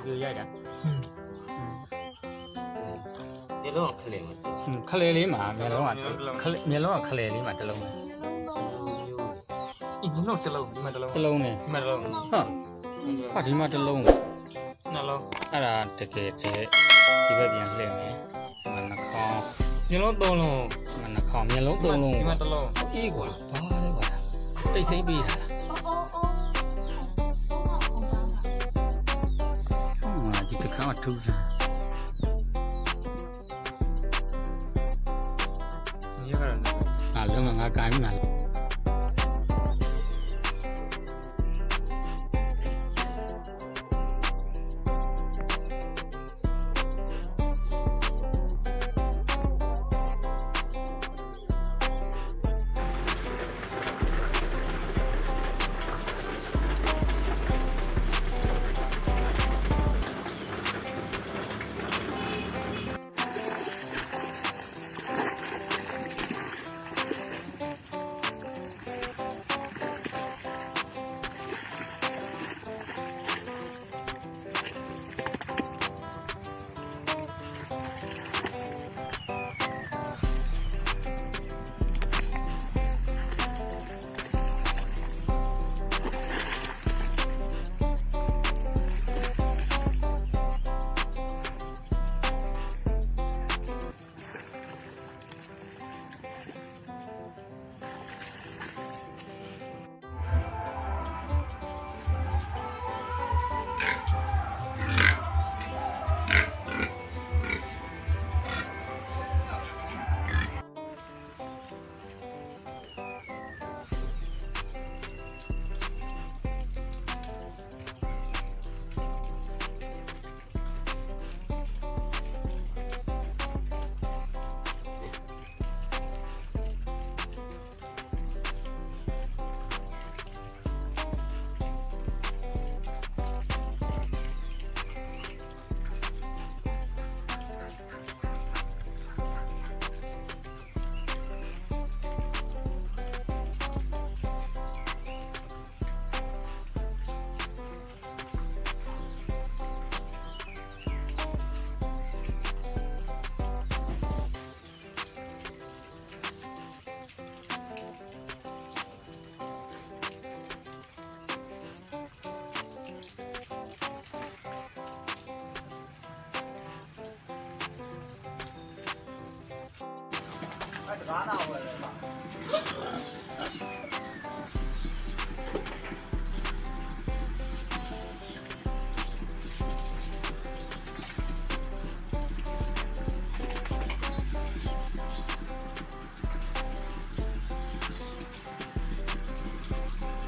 video ရိုက်တာမျက်လုံးခလဲမှာခလဲလေးမှာမျက်လုံးကမျက်လုံးကခလဲလေးမှာတစ်လုံးပဲဒီနှုတ်တစ်လုံးဒီမှာတစ်လုံးတစ်လုံးနဲ့ဒီမှာတစ်လုံးဟာဒီမှာတစ်လုံးနှလုံးအဲ့ဒါတကယ်ကျဒီဘက်ပြန်လှည့်မယ်ဒီမှာနှာခေါင်းမျက်လုံးသုံးလုံးဒီမှာနှာခေါင်းမျက်လုံးသုံးလုံးဒီမှာတစ်လုံးအေးကွာဘာလဲကွာတိတ်ဆိမ့်ပေးတာဒီတစ်ခါမှထူးစမ်းရရတယ်လုံးဝငါကိုင်းမှာ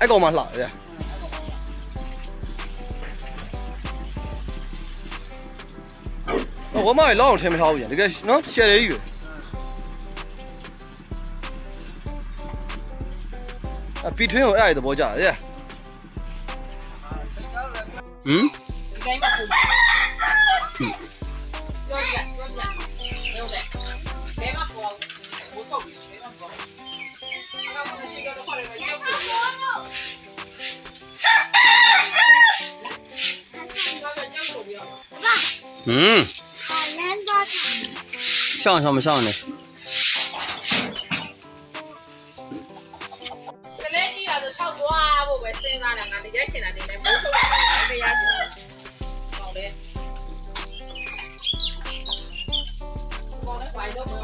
အဲ့ကောင်မှလှတယ်ဟိုမလောက်အောင်ထင်မထားဘူးညာတကယ်နော်ရှယ်လေးကြီးပဲပီထွင်းကိုအဲ့ဒါသဘောကျတယ်ဒီတိုင်းမှာပုံပြောပြပြောတယ်ဘယ်မှာပေါ်ဘိုးထုတ်ဘယ်မှာပေါ်အဲ့ဒါမရှိတော့ခေါ်ရတယ်ကြောက်တယ်上没上呢？这来你要是炒作啊，我会生啥两个？你家现在的没收入，没压力，好的，我的怀都没有。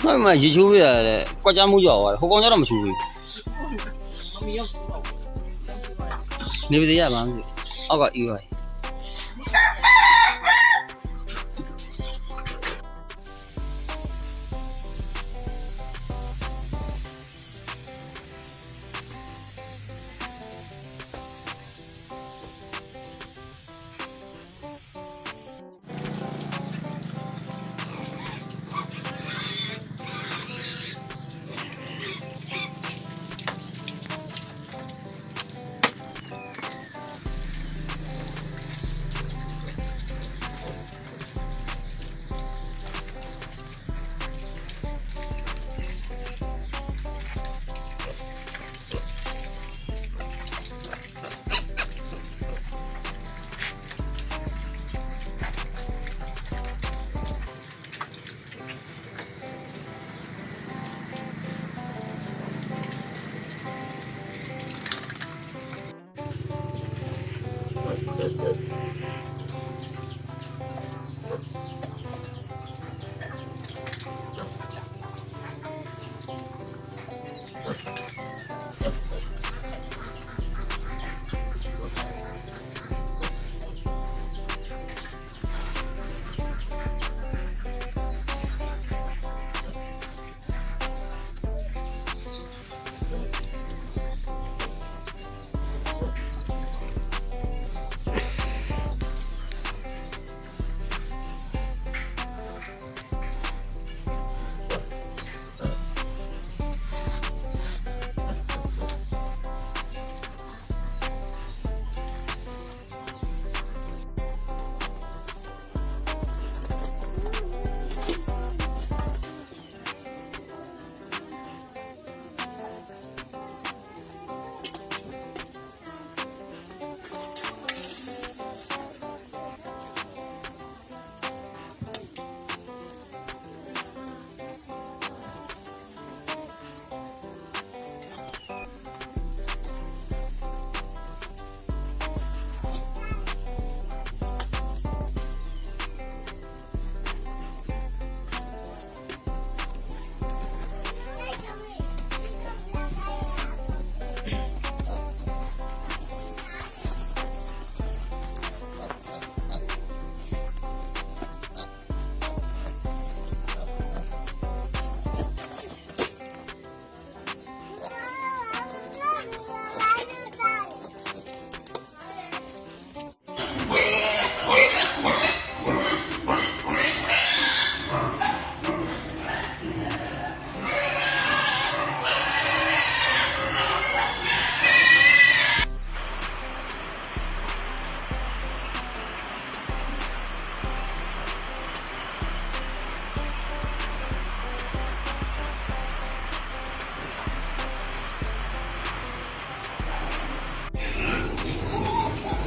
那么一球的国家木椒啊，后光家都没球的。你不得也忙的，那个有啊。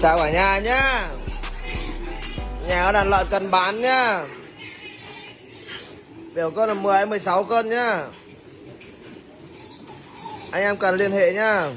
Chào cả nhà nhá. Nhà có đàn lợn cần bán nhá. Biểu cân là 10 16 cân nhá. Anh em cần liên hệ nhá.